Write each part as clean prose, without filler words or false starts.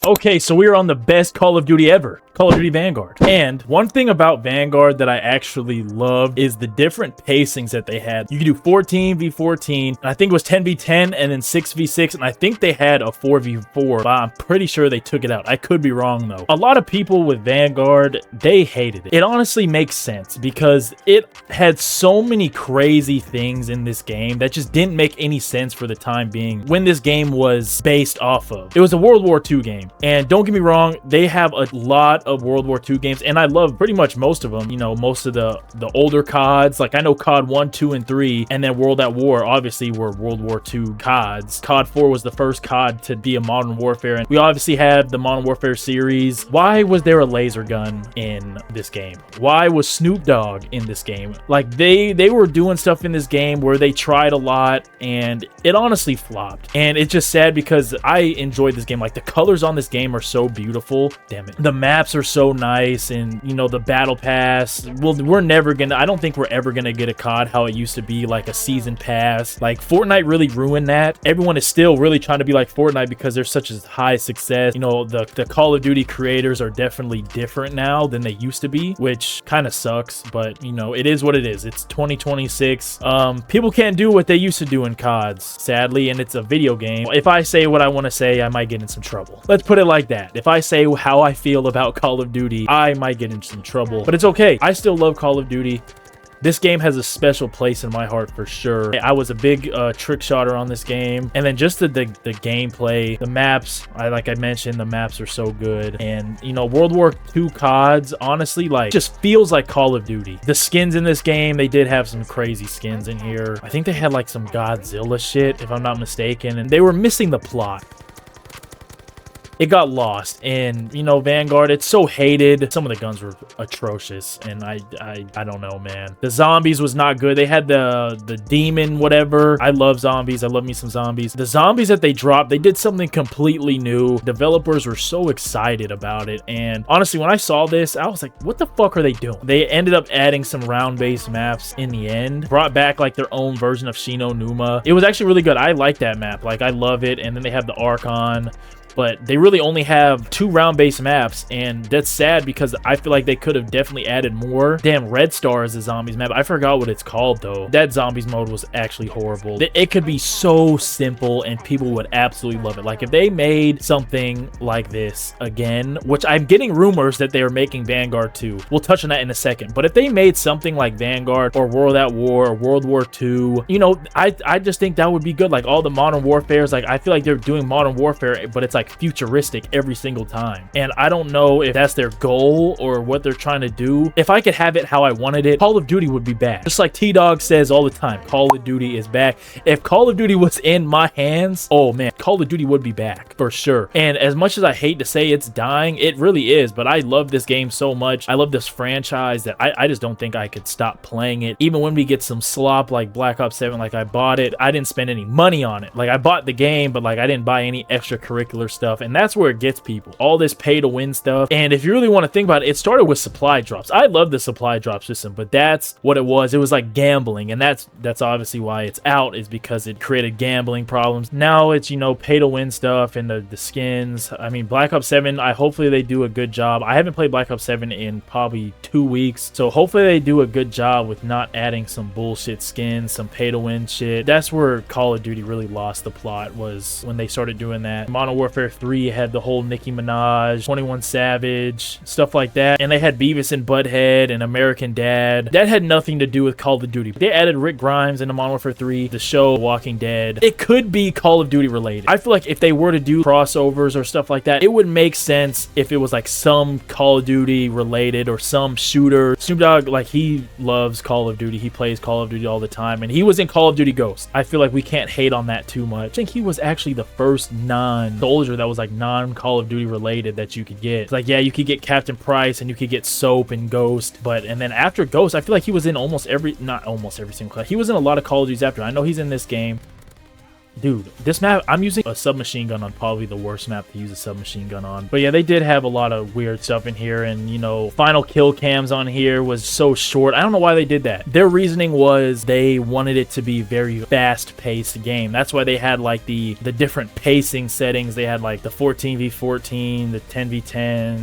Okay, so we are on the best Call of Duty ever, Call of Duty Vanguard. And one thing about Vanguard that I actually loved is the different pacings that they had. You could do 14v14, and I think it was 10v10, and then 6v6, and I think they had a 4v4, but I'm pretty sure they took it out. I could be wrong, though. A lot of people with Vanguard, they hated it. It honestly makes sense, because it had so many crazy things in this game that just didn't make any sense for the time being when this game was based off of. It was a World War II game. And don't get me wrong, they have a lot of World War II games, and I love pretty much most of them. You know, most of the older CODs, like I know COD 1, 2, and 3, and then World at War obviously were World War II CODs. COD 4 was the first COD to be a Modern Warfare, and we obviously have the Modern Warfare series. Why was there a laser gun in this game? Why was Snoop Dogg in this game? Like, they were doing stuff in this game where they tried a lot, and it honestly flopped. And it's just sad because I enjoyed this game. Like, the colors on this game are so beautiful. Damn it. The maps are so nice, and you know, the battle pass, well, we're never gonna, I don't think we're ever gonna get a COD how it used to be, like a season pass. Like, Fortnite really ruined that. Everyone is still really trying to be like Fortnite because there's such a high success. You know, the Call of Duty creators are definitely different now than they used to be, which kind of sucks, but you know, it is what it is. It's 2026. People can't do what they used to do in CODs, sadly, and it's a video game. If I say what I want to say, I might get in some trouble. Let's put it like that. If I say how I feel about Call of Duty, I might get in some trouble, but it's okay. I still love Call of Duty. This game has a special place in my heart for sure. I was a big trick shotter on this game, and then just the gameplay, the maps, like I mentioned, the maps are so good. And you know, World War II CODs, honestly, like, just feels like Call of Duty. The skins in this game, they did have some crazy skins in here. I think they had like some Godzilla shit, if I'm not mistaken, and they were missing the plot. It got lost, and you know, Vanguard, it's so hated. Some of the guns were atrocious, and I don't know, man. The zombies was not good. They had the demon whatever. I love zombies. I love me some zombies. The zombies that they dropped, they did something completely new. Developers were so excited about it, and honestly, when I saw this, I was like, what the fuck are they doing? They ended up adding some round-based maps in the end, brought back like their own version of Shino Numa. It was actually really good. I like that map. Like, I love it. And then they have the Archon, but they really only have 2 round-based maps, and that's sad because I feel like they could have definitely added more. Damn, Red Star is a zombies map. I forgot what it's called, though. That zombies mode was actually horrible. It could be so simple, and people would absolutely love it. Like, if they made something like this again, which I'm getting rumors that they are making Vanguard 2. We'll touch on that in a second. But if they made something like Vanguard or World at War or World War II, you know, I just think that would be good. Like, all the Modern Warfares, like, I feel like they're doing Modern Warfare, but it's like futuristic every single time, and I don't know if that's their goal or what they're trying to do. If I could have it how I wanted it, Call of Duty would be back. Just like T-Dog says all the time, Call of Duty is back. If Call of Duty was in my hands, oh man, Call of Duty would be back for sure. And as much as I hate to say it's dying, it really is, but I love this game so much. I love this franchise that I just don't think I could stop playing it. Even when we get some slop like Black Ops 7, like, I bought it, I didn't spend any money on it. Like, I bought the game, but like, I didn't buy any extracurricular stuff, and that's where it gets people, all this pay to win stuff. And if you really want to think about it, it started with supply drops. I love the supply drop system, but that's what it was. It was like gambling, and that's obviously why it's out, is because it created gambling problems. Now it's, you know, pay to win stuff and the skins. I mean, Black Ops 7, hopefully they do a good job. I haven't played Black Ops 7 in probably 2 weeks, so hopefully they do a good job with not adding some bullshit skins, some pay to win shit. That's where Call of Duty really lost the plot, was when they started doing that. Modern Warfare 3 had the whole Nicki Minaj, 21 Savage, stuff like that, and they had Beavis and Butthead and American Dad. That had nothing to do with Call of Duty. They added Rick Grimes into Modern Warfare 3, the show Walking Dead. It could be Call of Duty related. I feel like if they were to do crossovers or stuff like that, it would make sense if it was like some Call of Duty related or some shooter. Snoop Dogg, like, he loves Call of Duty. He plays Call of Duty all the time, and he was in Call of Duty Ghost. I feel like we can't hate on that too much. I think he was actually the first non-soldier that was like non-Call of Duty related that you could get. It's like, yeah, you could get Captain Price and you could get Soap and Ghost, but and then after Ghost, I feel like he was in almost every, not almost every single class. He was in a lot of Call of Duties after. I know he's in this game. dude, this map, I'm using a submachine gun on probably the worst map to use a submachine gun on. But yeah, they did have a lot of weird stuff in here. And, you know, final kill cams on here was so short. I don't know why they did that. Their reasoning was they wanted it to be very fast-paced game. That's why they had, like, the different pacing settings. They had, like, the 14v14, the 10v10,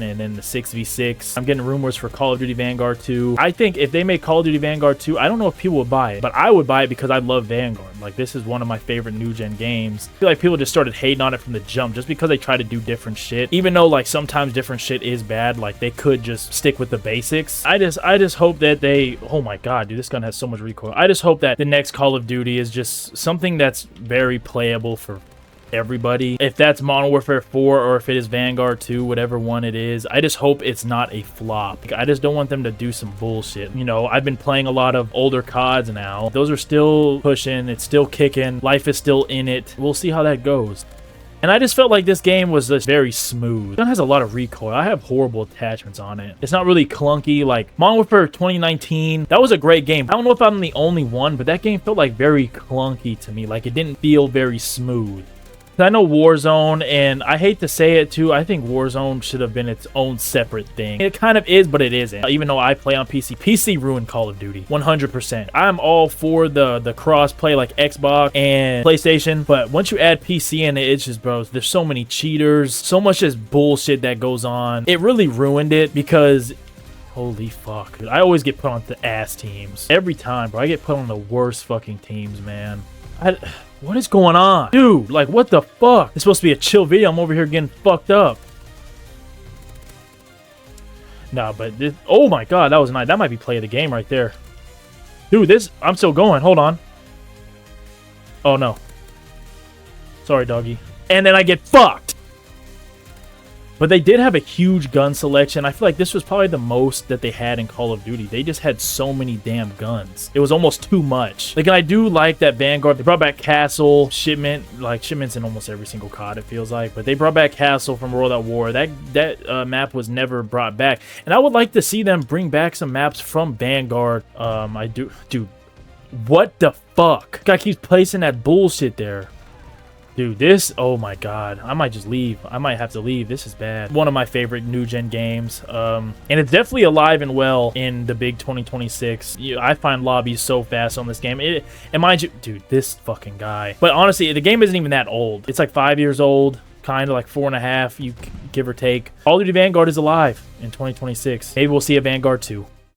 and then the 6v6. I'm getting rumors for Call of Duty Vanguard 2. I think if they make Call of Duty Vanguard 2, I don't know if people would buy it, but I would buy it because I love Vanguard. Like, this is one of my favorite new-gen games. I feel like people just started hating on it from the jump just because they try to do different shit. Even though, like, sometimes different shit is bad, like, they could just stick with the basics. I just hope that they... Oh my god, dude, this gun has so much recoil. I just hope that the next Call of Duty is just something that's very playable for everybody. If that's Modern Warfare 4 or if it is Vanguard 2, whatever one it is, I just hope it's not a flop. Like, I just don't want them to do some bullshit. You know, I've been playing a lot of older CODs now. Those are still pushing. It's still kicking. Life is still in it. We'll see how that goes. And I just felt like this game was just very smooth. It has a lot of recoil. I have horrible attachments on it. It's not really clunky. Like Modern Warfare 2019, that was a great game. I don't know if I'm the only one, but that game felt like very clunky to me. Like it didn't feel very smooth. I know Warzone, and I hate to say it too, I think Warzone should have been its own separate thing. It kind of is, but it isn't. Even though I play on PC. PC ruined Call of Duty, 100%. I'm all for the cross-play like Xbox and PlayStation, but once you add PC in it, it's just, bro, there's so many cheaters, so much just bullshit that goes on. It really ruined it because... Holy fuck. I always get put on the ass teams. Every time, bro. I get put on the worst fucking teams, man. What is going on? Dude, like, what the fuck? It's supposed to be a chill video. I'm over here getting fucked up. Nah, but this... Oh my god, that was nice. That might be play of the game right there. Dude, this... I'm still going. Hold on. Oh, no. Sorry, doggy. And then I get fucked. But they did have a huge gun selection. I feel like this was probably the most that they had in Call of Duty. They just had so many damn guns. It was almost too much. Like, and I do like that Vanguard. They brought back Castle, Shipment. Like, Shipment's in almost every single COD, it feels like. But they brought back Castle from World at War. That map was never brought back. And I would like to see them bring back some maps from Vanguard. I do... Dude, what the fuck? Guy keeps placing that bullshit there. Dude, this, oh my god, I might just leave. I might have to leave. This is bad. One of my favorite new-gen games. And it's definitely alive and well in the big 2026. I find lobbies so fast on this game. And mind you, dude, this fucking guy. But honestly, the game isn't even that old. It's like 5 years old, kind of like 4.5, you give or take. Call of Duty Vanguard is alive in 2026. Maybe we'll see a Vanguard 2.